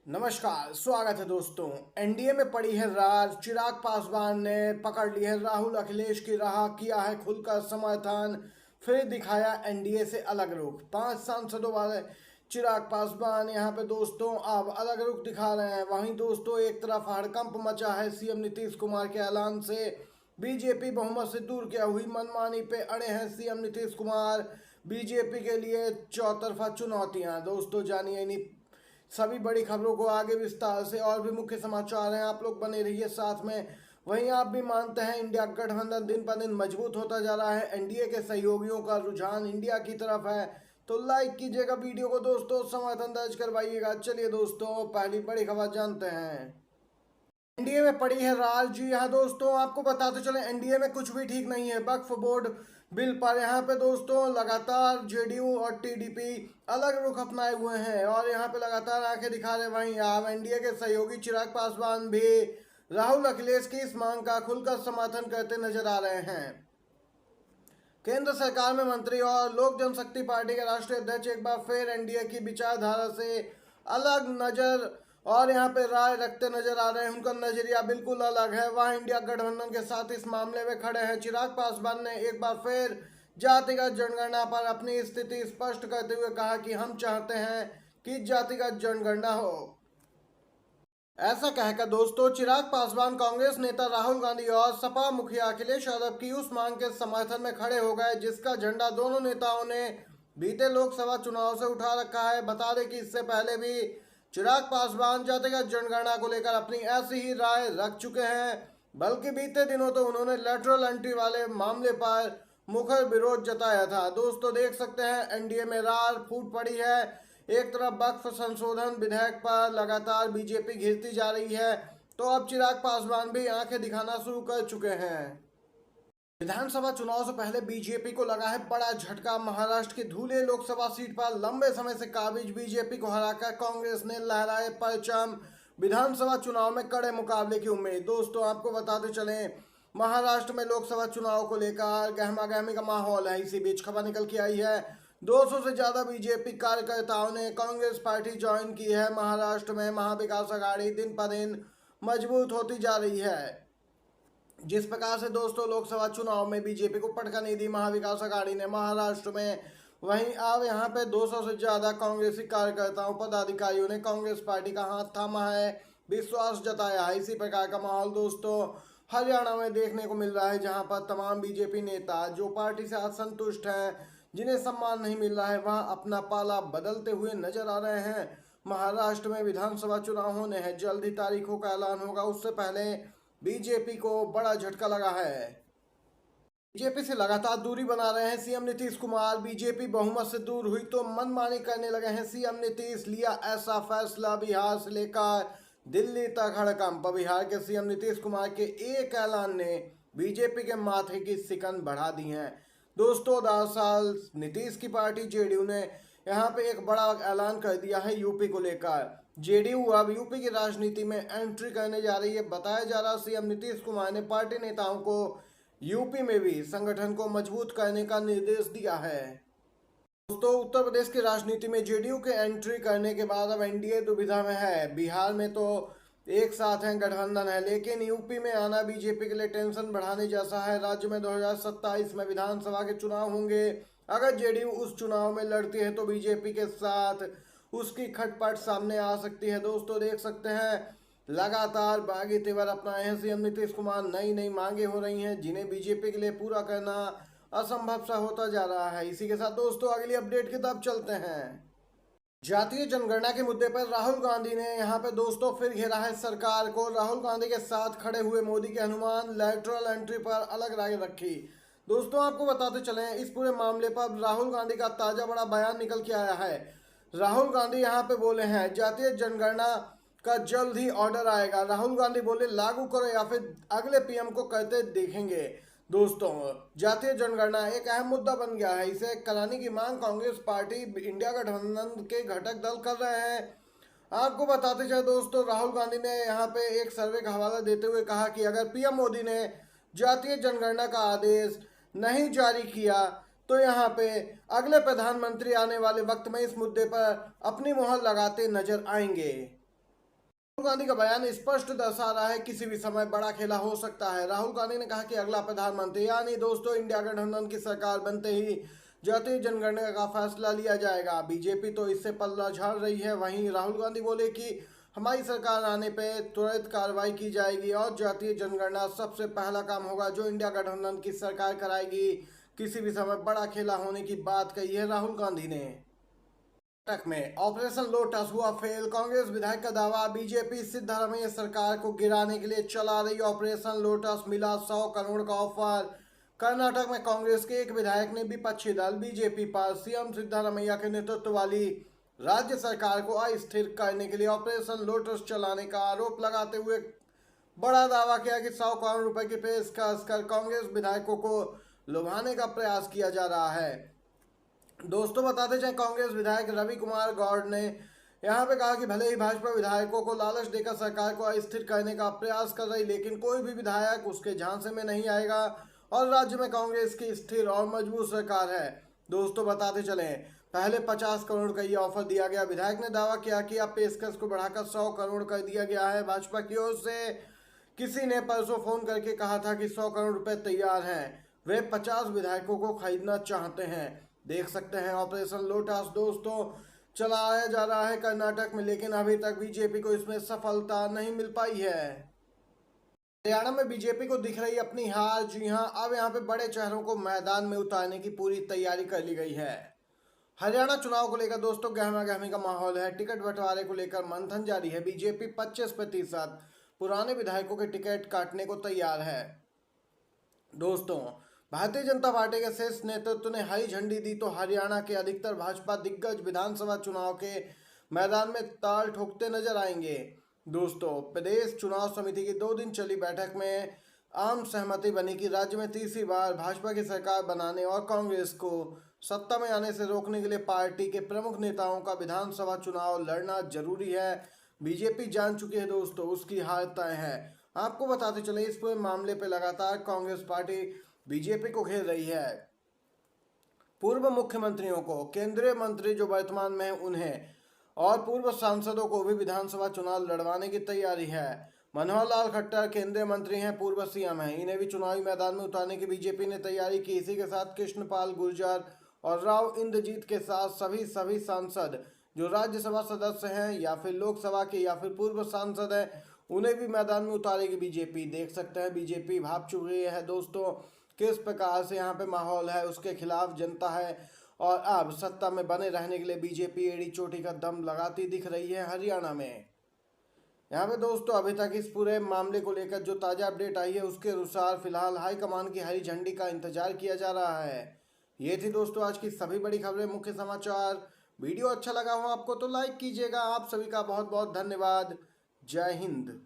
नमस्कार, स्वागत है दोस्तों। एनडीए में पड़ी है रार। चिराग पासवान ने पकड़ ली है राहुल अखिलेश की राह, किया है खुलकर समर्थन, फिर दिखाया एनडीए से अलग रुख। 5 सांसदों वाले चिराग पासवान यहाँ पे दोस्तों अब अलग रुख दिखा रहे हैं। वहीं दोस्तों एक तरफ हड़कंप मचा है सीएम नीतीश कुमार के ऐलान से। बीजेपी बहुमत से दूर क्या हुई मनमानी पे अड़े हैं सीएम नीतीश कुमार। बीजेपी के लिए चौतरफा चुनौतियां। दोस्तों जानिए इन्हीं सभी बड़ी खबरों को आगे विस्तार से, और भी मुख्य समाचार हैं, आप लोग बने रहिए साथ में। वहीं आप भी मानते हैं इंडिया गठबंधन दिन पर दिन मजबूत होता जा रहा है, एनडीए के सहयोगियों का रुझान इंडिया की तरफ है, तो लाइक कीजिएगा वीडियो को दोस्तों, समर्थन दर्ज करवाइएगा। चलिए दोस्तों पहली बड़ी खबर जानते हैं। एनडीए में पड़ी है रार। जी हाँ दोस्तों, आपको बताते चले एनडीए में कुछ भी ठीक नहीं है। वक्फ बोर्ड बिल पर यहाँ पे दोस्तों लगातार जेडीयू और टीडीपी अलग रुख अपनाए हुए हैं और यहाँ पे लगातार आंखें दिखा रहे। वहीं आप एनडीए के सहयोगी चिराग पासवान भी राहुल अखिलेश की इस मांग का खुलकर समर्थन करते नजर आ रहे हैं। केंद्र सरकार में मंत्री और लोक जनशक्ति पार्टी के राष्ट्रीय अध्यक्ष एक बार फिर एनडीए की विचारधारा से अलग नजर और यहाँ पे राय रखते नजर आ रहे हैं। उनका नजरिया बिल्कुल अलग है। वह इंडिया गठबंधन के साथ इस मामले में खड़े हैं। चिराग पासवान ने एक बार फिर जातिगत जनगणना पर अपनी स्थिति स्पष्ट करते हुए कहा कि हम चाहते हैं कि जातिगत जनगणना हो। ऐसा कहकर दोस्तों चिराग पासवान कांग्रेस नेता राहुल गांधी और सपा मुखिया अखिलेश यादव की उस मांग के समर्थन में खड़े हो गए जिसका झंडा दोनों नेताओं ने बीते लोकसभा चुनाव से उठा रखा है। बता दें कि इससे पहले भी चिराग पासवान जातिगत जनगणना को लेकर अपनी ऐसी ही राय रख चुके हैं, बल्कि बीते दिनों तो उन्होंने लेटरल एंट्री वाले मामले पर मुखर विरोध जताया था। दोस्तों देख सकते हैं एनडीए में रार फूट पड़ी है। एक तरफ वक्फ संशोधन विधेयक पर लगातार बीजेपी घिरती जा रही है, तो अब चिराग पासवान भी आंखें दिखाना शुरू कर चुके हैं। विधानसभा चुनाव से पहले बीजेपी को लगा है बड़ा झटका। महाराष्ट्र की धुले लोकसभा सीट पर लंबे समय से काबिज बीजेपी को हराकर कांग्रेस ने लहराए परचम। विधानसभा चुनाव में कड़े मुकाबले की उम्मीद। दोस्तों आपको बताते चले महाराष्ट्र में लोकसभा चुनाव को लेकर गहमा गहमी का माहौल है। इसी बीच खबर निकल के आई है 200 से ज्यादा बीजेपी कार्यकर्ताओं ने कांग्रेस पार्टी ज्वाइन की है। महाराष्ट्र में महाविकास अघाड़ी दिन पर दिन मजबूत होती जा रही है। जिस प्रकार से दोस्तों लोकसभा चुनाव में बीजेपी को पटका नहीं दी महाविकास अघाड़ी ने महाराष्ट्र में, वहीं अब यहाँ पे 200 से ज्यादा कांग्रेसी कार्यकर्ताओं पदाधिकारियों ने कांग्रेस पार्टी का हाथ थामा है, विश्वास जताया है। इसी प्रकार का माहौल दोस्तों हरियाणा में देखने को मिल रहा है, जहां पर तमाम बीजेपी नेता जो पार्टी से असंतुष्ट हैं, जिन्हें सम्मान नहीं मिल रहा है, वह अपना पाला बदलते हुए नजर आ रहे हैं। महाराष्ट्र में विधानसभा चुनाव होने हैं, जल्द ही तारीखों का ऐलान होगा। उससे पहले बीजेपी को बड़ा झटका लगा है। बीजेपी से लगातार दूरी बना रहे हैं सीएम नीतीश कुमार। बीजेपी बहुमत से दूर हुई तो मनमानी करने लगे हैं सीएम नीतीश। लिया ऐसा फैसला बिहार से लेकर दिल्ली तक हड़कंप। बिहार के सीएम नीतीश कुमार के एक ऐलान ने बीजेपी के माथे की सिकन बढ़ा दी है। दोस्तों दरअसल नीतीश की पार्टी जेडीयू ने यहाँ पे एक बड़ा ऐलान कर दिया है यूपी को लेकर। जेडीयू अब यूपी की राजनीति में एंट्री करने जा रही है। बताया जा रहा है सीएम नीतीश कुमार ने पार्टी नेताओं को यूपी में भी संगठन को मजबूत करने का निर्देश दिया है। दोस्तों उत्तर प्रदेश की राजनीति में जेडीयू के एंट्री करने के बाद अब एनडीए दुविधा में है। बिहार में तो एक साथ है, गठबंधन है, लेकिन यूपी में आना बीजेपी के लिए टेंशन बढ़ाने जैसा है। राज्य में 2027 में विधानसभा के चुनाव होंगे। अगर जेडीयू उस चुनाव में लड़ती है तो बीजेपी के साथ उसकी खटपट सामने आ सकती है। दोस्तों देख सकते हैं लगातार बागी तेवर अपनाए हैं सीएम नीतीश कुमार। नई नई मांगे हो रही हैं जिन्हें बीजेपी के लिए पूरा करना असंभव सा होता जा रहा है। इसी के साथ दोस्तों अगली अपडेट की तरफ चलते हैं। जातीय जनगणना के मुद्दे पर राहुल गांधी ने यहाँ पे दोस्तों फिर घेरा है सरकार को। राहुल गांधी के साथ खड़े हुए मोदी के हनुमान लेटरल एंट्री पर अलग राय रखी। दोस्तों आपको बताते चले इस पूरे मामले पर राहुल गांधी का ताजा बड़ा बयान निकल के आया है। राहुल गांधी यहाँ पे बोले हैं जातीय जनगणना का जल्द ही ऑर्डर आएगा। राहुल गांधी बोले लागू करो या फिर अगले पीएम को करते देखेंगे। दोस्तों जातीय जनगणना एक अहम मुद्दा बन गया है। इसे कराने की मांग कांग्रेस पार्टी इंडिया गठबंधन के घटक दल कर रहे हैं। आपको बताते चले दोस्तों राहुल गांधी ने यहाँ पे एक सर्वे का हवाला देते हुए कहा कि अगर पीएम मोदी ने जातीय जनगणना का आदेश नहीं जारी किया तो यहाँ पे अगले प्रधानमंत्री आने वाले वक्त में इस मुद्दे पर अपनी मुहर लगाते नजर आएंगे। राहुल गांधी का बयान स्पष्ट दर्शा रहा है किसी भी समय बड़ा खेला हो सकता है। राहुल गांधी ने कहा कि अगला प्रधानमंत्री यानी दोस्तों इंडिया गठबंधन की सरकार बनते ही जातीय जनगणना का फैसला लिया जाएगा। बीजेपी तो इससे पल्ला झाड़ रही है। वहीं राहुल गांधी बोले कि हमारी सरकार आने पे त्वरित कार्रवाई की जाएगी और जातीय जनगणना सबसे पहला काम होगा जो इंडिया गठबंधन की सरकार कराएगी। किसी भी समय बड़ा खेला होने की बात कही है राहुल गांधी ने। कर्नाटक में ऑपरेशन लोटस हुआ फेल, कांग्रेस विधायक का दावा। बीजेपी सिद्धरामैया सरकार को गिराने के लिए चला रही ऑपरेशन लोटस, मिला 100 करोड़ का ऑफर। कर्नाटक में कांग्रेस के एक विधायक ने विपक्षी दल बीजेपी पर सीएम सिद्धरामैया के नेतृत्व वाली राज्य सरकार को अस्थिर करने के लिए ऑपरेशन लोटस चलाने का आरोप लगाते हुए बड़ा दावा किया कि 100 करोड़ रुपए की पेशकश कर कांग्रेस विधायकों को लुभाने का प्रयास किया जा रहा है। दोस्तों बताते जाएं, कांग्रेस विधायक रवि कुमार गौड़ ने यहां पे कहा कि भले ही भाजपा विधायकों को लालच देकर सरकार को अस्थिर करने का प्रयास कर रही, लेकिन कोई भी विधायक उसके झांसे में नहीं आएगा और राज्य में कांग्रेस की स्थिर और मजबूत सरकार है। दोस्तों बताते चलें, पहले 50 करोड़ का ये ऑफर दिया गया। विधायक ने दावा किया कि अब पेशकश को बढ़ाकर 100 करोड़ कर दिया गया है। भाजपा की ओर से किसी ने परसों फोन करके कहा था कि 100 करोड़ रुपए तैयार हैं, वे 50 विधायकों को खरीदना चाहते हैं। देख सकते हैं ऑपरेशन लोटस दोस्तों चलाया जा रहा है कर्नाटक में, लेकिन अभी तक बीजेपी को इसमें सफलता नहीं मिल पाई है। हरियाणा में बीजेपी को दिख रही अपनी हार। जी हां, अब यहां पे बड़े चेहरों को मैदान में उतारने की पूरी तैयारी कर ली गई है। हरियाणा चुनाव को लेकर दोस्तों गहमा गहमी का माहौल है। टिकट बंटवारे को लेकर मंथन जारी है। बीजेपी 25% पुराने विधायकों के टिकट काटने को तैयार है। दोस्तों भारतीय जनता पार्टी के शीर्ष नेतृत्व ने हरी झंडी दी तो हरियाणा के अधिकतर भाजपा दिग्गज विधानसभा चुनाव के मैदान में ताल ठोकते नजर आएंगे। दोस्तों प्रदेश चुनाव समिति की 2 दिन चली बैठक में आम सहमति बनी कि राज्य में तीसरी बार भाजपा की सरकार बनाने और कांग्रेस को सत्ता में आने से रोकने के लिए पार्टी के प्रमुख नेताओं का विधानसभा चुनाव लड़ना जरूरी है। बीजेपी जान चुकी है दोस्तों, उसकी हार तय है। आपको बताते चले इस पूरे मामले पर लगातार कांग्रेस पार्टी बीजेपी को घेर रही है। पूर्व मुख्यमंत्रियों को, केंद्रीय मंत्री जो वर्तमान में उन्हें और पूर्व सांसदों को भी विधानसभा चुनाव लड़वाने की तैयारी है। मनोहर लाल खट्टर केंद्रीय मंत्री हैं, पूर्व सीएम हैं, इन्हें भी चुनावी मैदान में उतारने की बीजेपी ने तैयारी की। इसी के साथ कृष्णपाल गुर्जर और राव इंद्रजीत के साथ सभी सांसद जो राज्यसभा सदस्य हैं या फिर लोकसभा के या फिर पूर्व सांसद हैं, उन्हें भी मैदान में उतारेगी बीजेपी। देख सकते हैं बीजेपी भाप चुकी है दोस्तों, किस प्रकार से यहाँ पे माहौल है, उसके खिलाफ जनता है और अब सत्ता में बने रहने के लिए बीजेपी एड़ी चोटी का दम लगाती दिख रही है हरियाणा में। यहाँ पे दोस्तों अभी तक इस पूरे मामले को लेकर जो ताज़ा अपडेट आई है उसके अनुसार फिलहाल हाईकमान की हरी झंडी का इंतजार किया जा रहा है। ये थी दोस्तों आज की सभी बड़ी खबरें, मुख्य समाचार। वीडियो अच्छा लगा हो आपको तो लाइक कीजिएगा। आप सभी का बहुत बहुत धन्यवाद। जय हिंद।